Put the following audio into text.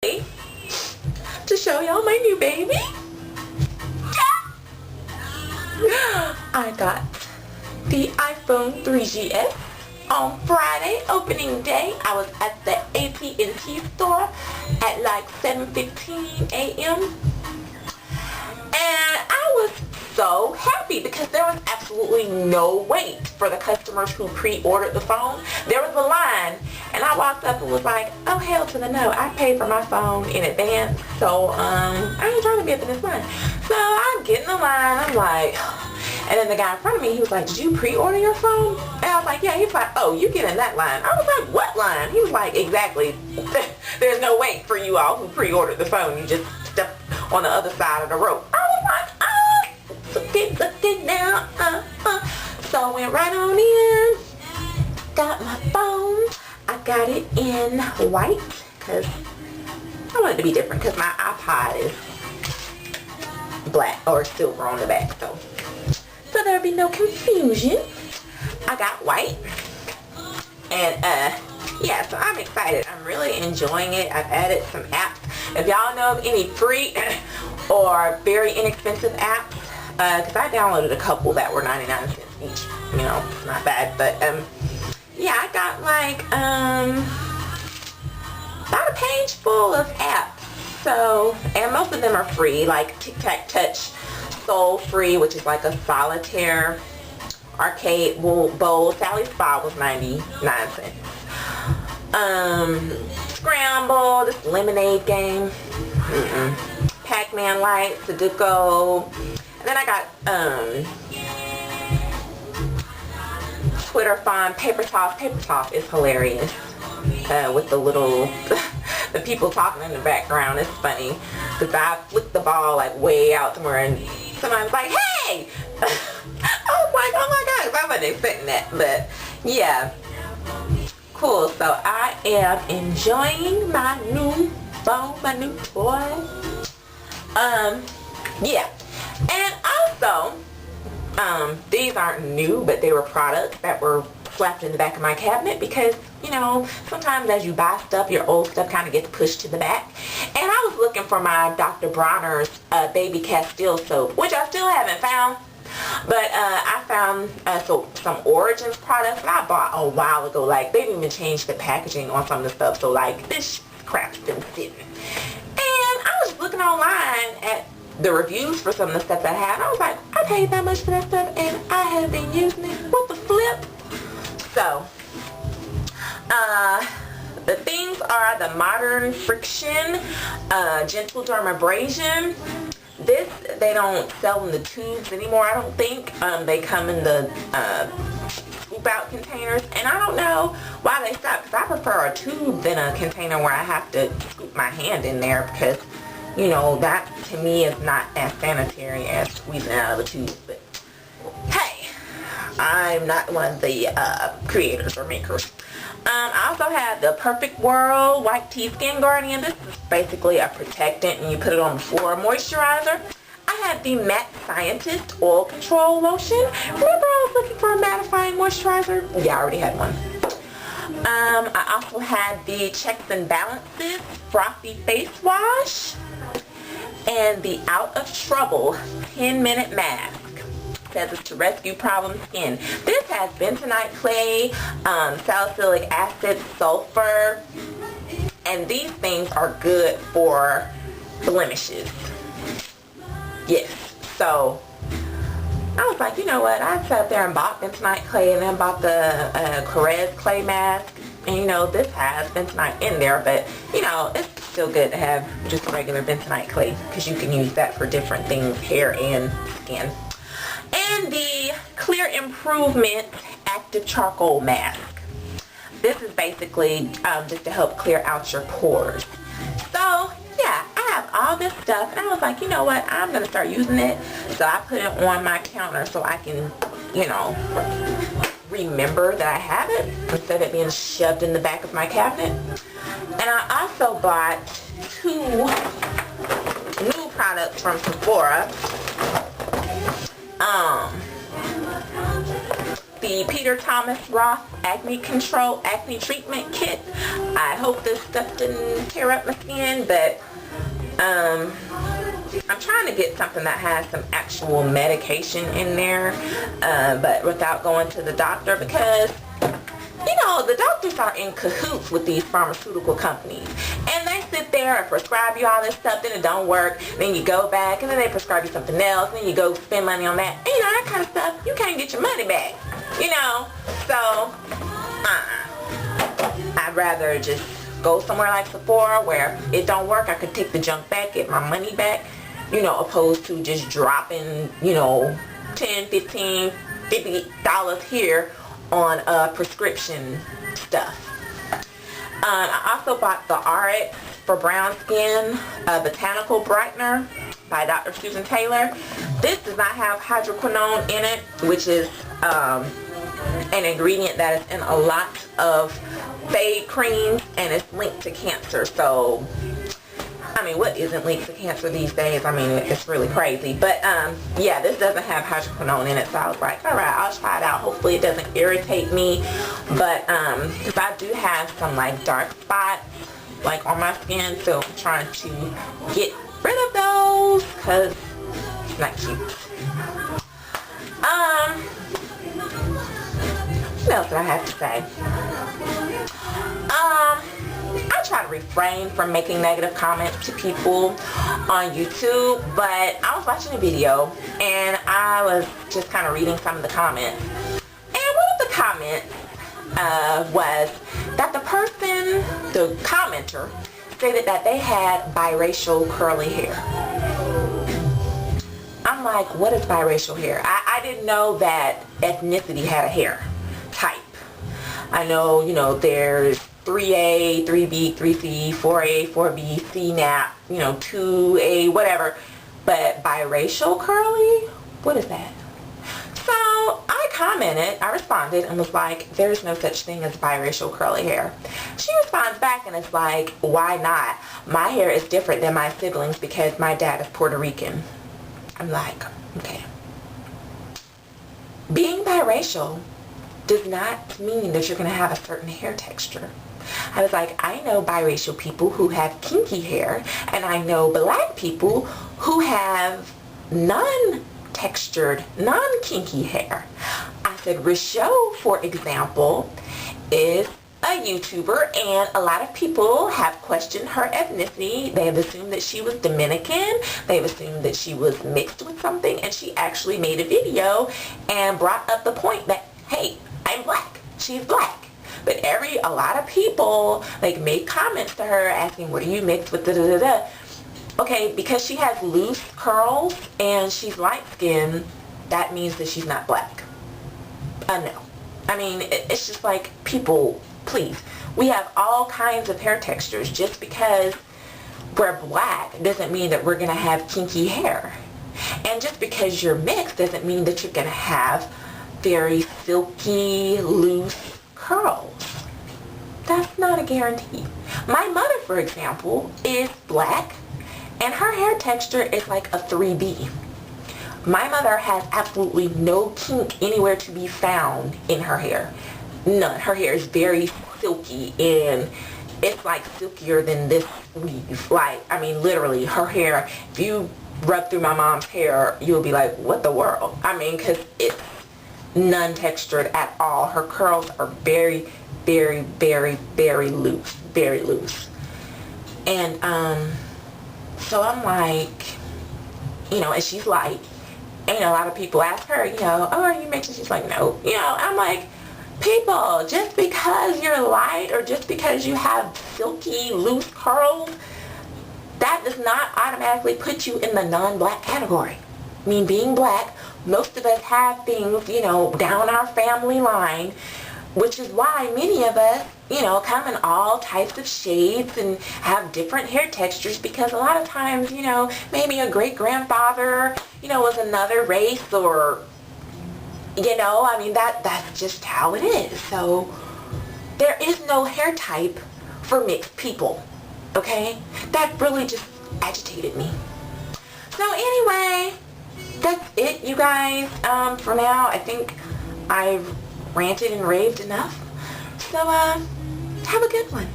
to show y'all my new baby. I got the iPhone 3GS on Friday, opening day. I was at the AT&T store at like 7:15 a.m. and I was so happy because there was absolutely no wait for the customers who pre-ordered the phone. There was a line and I walked up and was like, oh hell to the no, I paid for my phone in advance, so I ain't trying to be up in this line. So I get in the line, I'm like, and then the guy in front of me, he was like, did you pre-order your phone? And I was like, yeah. He's like, oh, you get in that line. I was like, what line? He was like, exactly. There's no wait for you all who pre-ordered the phone. You just step on the other side of the rope. I was like, look it now. So I went right on in, got my phone. I got it in white because I wanted it to be different because my iPod is black or silver on the back. So there'll be no confusion. I got white. And yeah, so I'm excited. I'm really enjoying it. I've added some apps. If y'all know of any free or very inexpensive apps, because I downloaded a couple that were 99 cents each. You know, not bad. But yeah, I got like about a page full of apps. So, and most of them are free, like Tic Tac Touch, Soul Free, which is like a solitaire arcade bowl. Sally's Spa was 99 cents. Scramble, this lemonade game, Pac-Man Light, Sudoku, and then I got Twitter Fun, Paper Toss. Paper Toss is hilarious with the little the people talking in the background. It's funny because I flicked the ball like way out somewhere and somebody's like, hey! I was like, oh my god, I wasn't expecting that. But yeah, cool. So I am enjoying my new phone, my new toy. Yeah, and also these aren't new, but they were products that were slapped in the back of my cabinet because, you know, sometimes as you buy stuff, your old stuff kind of gets pushed to the back. And I was looking for my Dr. Bronner's Baby Castile soap, which I still haven't found. But I found some Origins products that I bought a while ago. Like, they didn't even change the packaging on some of the stuff. So, like, this crap's been sitting. And I was looking online at the reviews for some of the stuff that I had. I was like, I paid that much for that stuff and I have been using it. What the flip? So, the things are the Modern Friction Gentle Dermabrasion. This, they don't sell in the tubes anymore, I don't think. They come in the scoop out containers, and I don't know why they stopped, because I prefer a tube than a container where I have to scoop my hand in there, because, you know, that to me is not as sanitary as squeezing out of a tube. But hey, I'm not one of the creators or makers. I also have the Perfect World White Tea Skin Guardian. This is basically a protectant and you put it on before a moisturizer. I have the Matte Scientist Oil Control Lotion. Remember I was looking for a mattifying moisturizer? Yeah, I already had one. I also had the Checks and Balances Frothy Face Wash and the Out of Trouble 10-minute mask. Says it's to rescue problem skin. This has bentonite clay, salicylic acid, sulfur, and these things are good for blemishes. Yes, so I was like, you know what, I sat there and bought bentonite clay and then bought the Caress clay mask, and you know, this has bentonite in there, but you know, it's still good to have just regular bentonite clay because you can use that for different things, hair and skin. And the Clear Improvement Active Charcoal Mask. This is basically just to help clear out your pores. So yeah, I have all this stuff and I was like, you know what, I'm going to start using it. So I put it on my counter so I can, you know, remember that I have it instead of it being shoved in the back of my cabinet. And I also bought 2 new products from the Peter Thomas Roth Acne Control Acne Treatment Kit. I hope this stuff didn't tear up my skin, but I'm trying to get something that has some actual medication in there, but without going to the doctor, because you know, the doctors are in cahoots with these pharmaceutical companies. And they sit there and prescribe you all this stuff, then it don't work. Then you go back, and then they prescribe you something else. Then you go spend money on that. And, you know, that kind of stuff, you can't get your money back. You know? So, I'd rather just go somewhere like Sephora where it don't work. I could take the junk back, get my money back. You know, opposed to just dropping, you know, $10, $15, $50 here on prescription stuff. I also bought the RX for brown skin Botanical Brightener by Dr. Susan Taylor. This does not have hydroquinone in it, which is an ingredient that is in a lot of fade creams, and it's linked to cancer. So I mean, what isn't linked to cancer these days? I mean, it's really crazy. But, yeah, this doesn't have hydroquinone in it. So I was like, all right, I'll try it out. Hopefully it doesn't irritate me. But, because I do have some, like, dark spots, like, on my skin. So I'm trying to get rid of those because it's not cute. What else do I have to say? I try to refrain from making negative comments to people on YouTube, but I was watching a video and I was just kind of reading some of the comments. And one of the comments was that the commenter, stated that they had biracial curly hair. I'm like, what is biracial hair? I didn't know that ethnicity had a hair type. I know, you know, there's 3A, 3B, 3C, 4A, 4B, CNAP, you know, 2A, whatever. But biracial curly? What is that? So I commented, I responded and was like, there's no such thing as biracial curly hair. She responds back and is like, why not? My hair is different than my siblings because my dad is Puerto Rican. I'm like, okay. Being biracial does not mean that you're going to have a certain hair texture. I was like, I know biracial people who have kinky hair, and I know black people who have non-textured, non-kinky hair. I said, Rochelle, for example, is a YouTuber, and a lot of people have questioned her ethnicity. They have assumed that she was Dominican. They've assumed that she was mixed with something, and she actually made a video and brought up the point that, hey, I'm black. She's black. But a lot of people, like, made comments to her asking, what are you mixed with, da-da-da-da. Okay, because she has loose curls and she's light-skinned, that means that she's not black. No. I mean, it's just like, people, please. We have all kinds of hair textures. Just because we're black doesn't mean that we're going to have kinky hair. And just because you're mixed doesn't mean that you're going to have very silky, loose curls. That's not a guarantee. My mother, for example, is black, and her hair texture is like a 3B. My mother has absolutely no kink anywhere to be found in her hair. None. Her hair is very silky, and it's like silkier than this weave. Like, I mean, literally, her hair, if you rub through my mom's hair, you'll be like, what the world? I mean, because it's non-textured at all. Her curls are very, very, very, very loose. Very loose. And, so I'm like, you know, and she's light. And a lot of people ask her, you know, oh, are you mixed? She's like, no. You know, I'm like, people, just because you're light or just because you have silky, loose curls, that does not automatically put you in the non-black category. I mean, being black, most of us have things, you know, down our family line, which is why many of us, you know, come in all types of shades and have different hair textures, because a lot of times, you know, maybe a great-grandfather, you know, was another race, or, you know, I mean, that's just how it is. So there is no hair type for mixed people, okay? That really just agitated me. So anyway, that's it, you guys. For now, I think I've ranted and raved enough. So, have a good one.